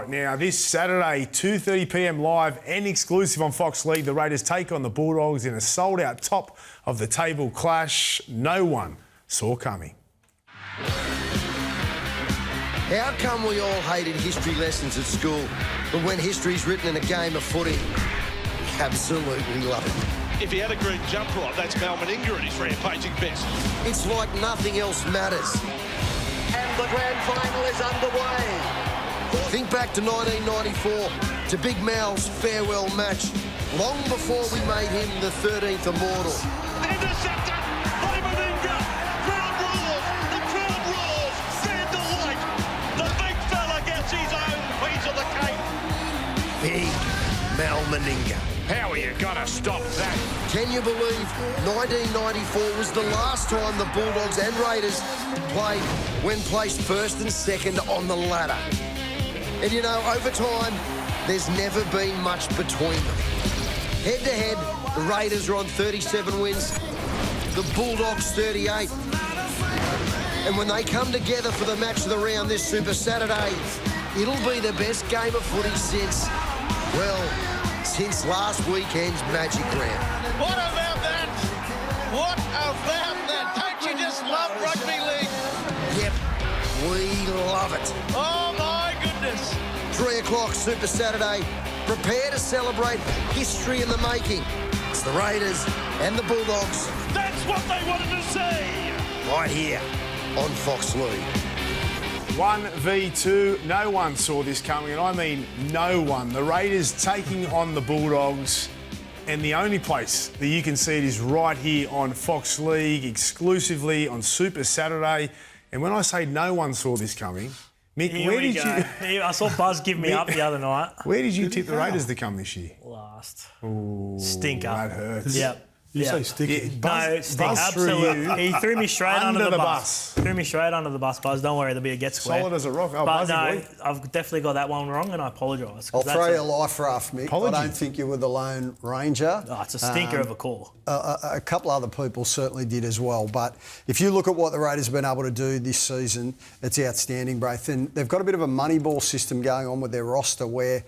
right, now this Saturday, 2:30pm live and exclusive on Fox League, the Raiders take on the Bulldogs in a sold-out top-of-the-table clash no one saw coming. How come we all hated history lessons at school, but when history's written in a game of footy, we absolutely love it? If he had a green jumper on, that's Mal Meninga at his rampaging best. It's like nothing else matters. And the grand final is underway. Think back to 1994, to Big Mal's farewell match, long before we made him the 13th immortal. Intercepted by Meninga. Crowd roars. The crowd roars. Fan delight. The big fella gets his own piece of the cake. Big Mal Meninga. How are you gonna stop that? Can you believe 1994 was the last time the Bulldogs and Raiders played when placed first and second on the ladder? And you know, over time, there's never been much between them. Head-to-head, the Raiders are on 37 wins, the Bulldogs 38. And when they come together for the match of the round this Super Saturday, it'll be the best game of footy since, well, since last weekend's Magic Round. What about that? What about that? Don't you just love rugby league? Yep, we love it. Oh, my goodness. 3 o'clock Super Saturday. Prepare to celebrate history in the making. It's the Raiders and the Bulldogs. That's what they wanted to see. Right here on Fox League. 1v2, no one saw this coming, and I mean no one. The Raiders taking on the Bulldogs, and the only place that you can see it is right here on Fox League, exclusively on Super Saturday. And when I say no one saw this coming, Mick, where did you... I saw Buzz give me up the other night. Where did you tip the Raiders to come this year? Last. Ooh, Stinker. that hurts. Yep. You say sticky. No, absolutely. He threw me straight under the bus. Threw me straight under the bus, Buzz. Don't worry, there'll be a get square. Solid as a rock. Oh, but Buzzy no, boy. I've definitely got that one wrong, and I apologise. I'll throw you a life rough, Mick. Apology. I don't think you were the lone ranger. Oh, it's a stinker of a call. A couple other people certainly did as well. But if you look at what the Raiders have been able to do this season, it's outstanding, Braith. And they've got a bit of a money ball system going on with their roster where,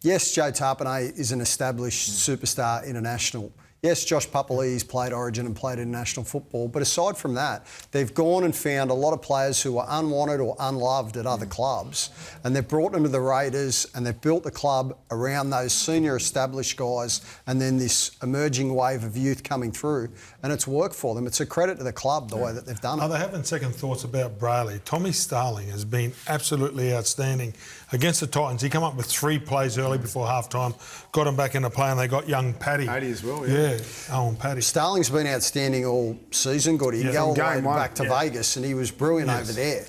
yes, Joe Tarpanay is an established superstar international. Yes, Josh Papali's played Origin and played international football, but aside from that, they've gone and found a lot of players who are unwanted or unloved at other clubs, and they've brought them to the Raiders, and they've built the club around those senior established guys, and then this emerging wave of youth coming through, and it's worked for them. It's a credit to the club, the way that they've done it. Are they having second thoughts about Brayley? Tommy Starling has been absolutely outstanding against the Titans. He came up with 3 plays early before half-time, got him back into play, and they got young Paddy. Paddy as well, yeah. Owen Paddy. Starling's been outstanding all season, Goody. You go all the way back to Vegas, and he was brilliant over there.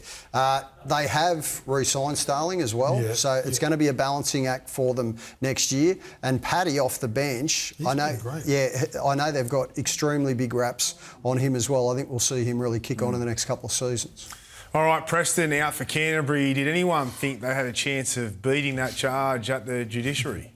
They have re-signed Starling as well, so it's going to be a balancing act for them next year. And Paddy off the bench, He's been great. I know they've got extremely big raps on him as well. I think we'll see him really kick on in the next couple of seasons. All right, Preston out for Canterbury. Did anyone think they had a chance of beating that charge at the judiciary?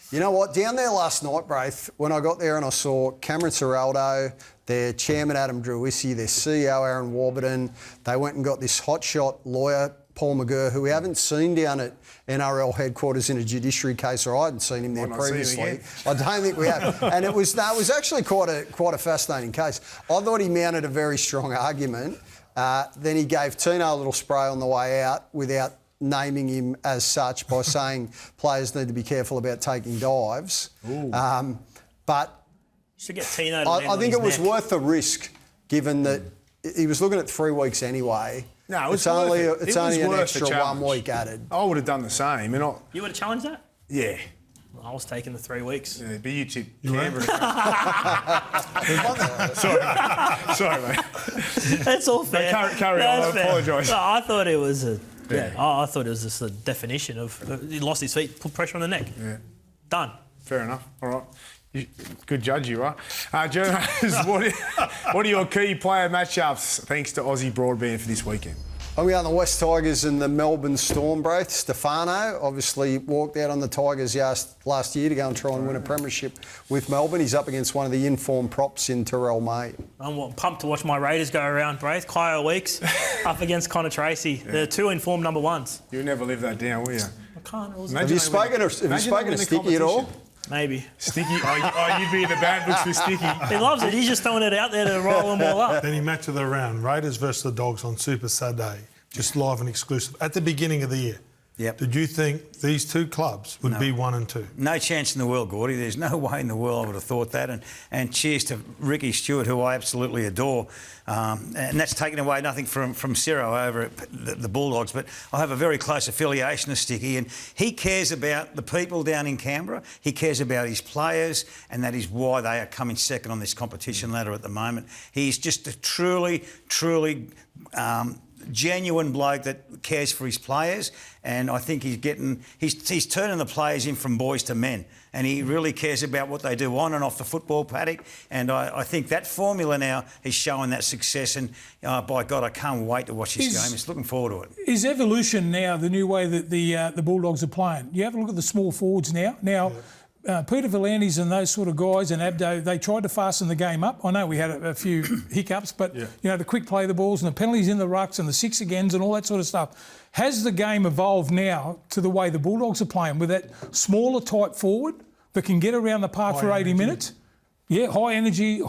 You know what? Down there last night, Braith, when I got there and I saw Cameron Ciraldo, their chairman Adam Drewisi, their CEO Aaron Warburton, they went and got this hotshot lawyer, Paul McGurr, who we haven't seen down at NRL headquarters in a judiciary case, or I hadn't seen him there previously. I don't think we have. And it was actually quite a fascinating case. I thought he mounted a very strong argument. Then he gave Tino a little spray on the way out without naming him as such by saying players need to be careful about taking dives. But Should get Tino to I think it was worth the risk, given that he was looking at 3 weeks anyway. No, it's only an extra 1 week added. I would have done the same. You would have challenged that? Yeah. Well, I was taking the 3 weeks. Yeah, but you tipped Canberra. Sorry, mate. That's all fair. Carry on. I apologise. No, I thought it was I thought it was just a definition of he lost his feet, put pressure on the neck. Yeah. Done. Fair enough. All right. Good judge you are. Journos, what are your key player matchups thanks to Aussie Broadband for this weekend? I'm going the West Tigers and the Melbourne Storm, Braith. Stefano obviously walked out on the Tigers last year to go and try and win a premiership with Melbourne. He's up against one of the informed props in Terrell May. I'm pumped to watch my Raiders go around, Braith. Kyle Weeks up against Connor Tracy. Yeah. They're 2 informed number ones. You'll never live that down, will you? Can't rules. Imagine Have you spoken to Sticky at all? Maybe. Sticky, you'd be in the bad books with Sticky. He loves it. He's just throwing it out there to roll them all up. Then he match of the round, Raiders versus the Dogs on Super Saturday, just live and exclusive at the beginning of the year. Yep. Did you think these two clubs would be 1 and 2? No chance in the world, Gordy. There's no way in the world I would have thought that. And cheers to Ricky Stewart, who I absolutely adore. And that's taken away nothing from Ciro over at the Bulldogs. But I have a very close affiliation to Sticky, and he cares about the people down in Canberra. He cares about his players, and that is why they are coming second on this competition ladder at the moment. He's just a truly genuine bloke that cares for his players, and I think he's turning the players in from boys to men, and he really cares about what they do on and off the football paddock, and I think that formula now is showing that success, and by God, I can't wait to watch this game. Just looking forward to it. Is evolution now the new way that the Bulldogs are playing? You have a look at the small forwards now. Peter V'landys and those sort of guys and Abdo, they tried to fasten the game up. I know we had a few hiccups, but the quick play of the balls and the penalties in the rucks and the 6-agains and all that sort of stuff. Has the game evolved now to the way the Bulldogs are playing with that smaller type forward that can get around the park for 80 minutes? Yeah, high energy,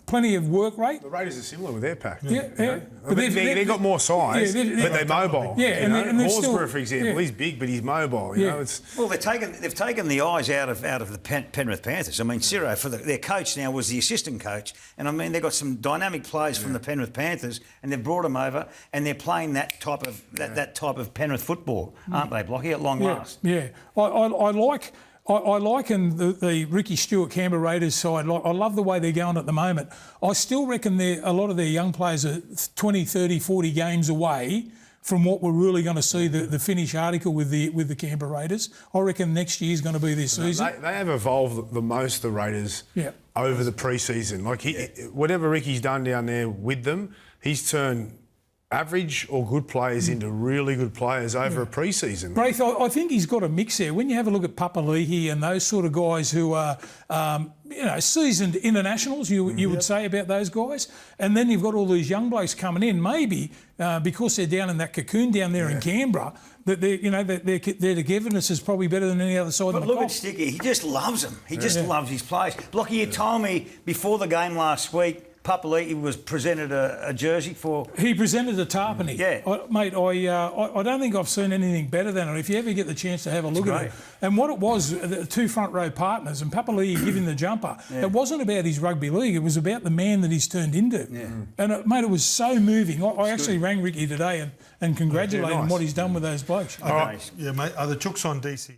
plenty of work rate. The Raiders are similar with their pack. Yeah. But they've got more size, but they're mobile. Yeah, and they're still, Horsburgh, for example, he's big, but he's mobile. You know, Well, they've taken the eyes out of the Penrith Panthers. I mean, Ciro, their coach now was the assistant coach, and I mean they've got some dynamic players from the Penrith Panthers, and they've brought them over, and they're playing that type of Penrith football, aren't they, Blocky? At long last. Yeah, I liken the Ricky Stewart Canberra Raiders side. I love the way they're going at the moment. I still reckon a lot of their young players are 20, 30, 40 games away from what we're really going to see the finish article with the Canberra Raiders. I reckon next year's going to be their season. They have evolved the most, the Raiders, over the pre-season. Like whatever Ricky's done down there with them, he's turned average or good players into really good players over a pre-season. Braith, I think he's got a mix there. When you have a look at Papali'i and those sort of guys who are, seasoned internationals, you would say about those guys, and then you've got all these young blokes coming in, maybe because they're down in that cocoon down there in Canberra, that their togetherness is probably better than any other side. But look at Sticky, he just loves them. He just loves his players. Blocky, you told me before the game last week, Papali'i was presented a jersey for... He presented a tarpany. Yeah. Mate, I don't think I've seen anything better than it. If you ever get the chance to have a look at it. And what it was, the two front row partners and Papali'i giving the jumper, it wasn't about his rugby league, it was about the man that he's turned into. Yeah. And, it was so moving. I actually rang Ricky today and congratulated him on what he's done with those blokes. All right. Yeah, mate. Are the Chooks on DC?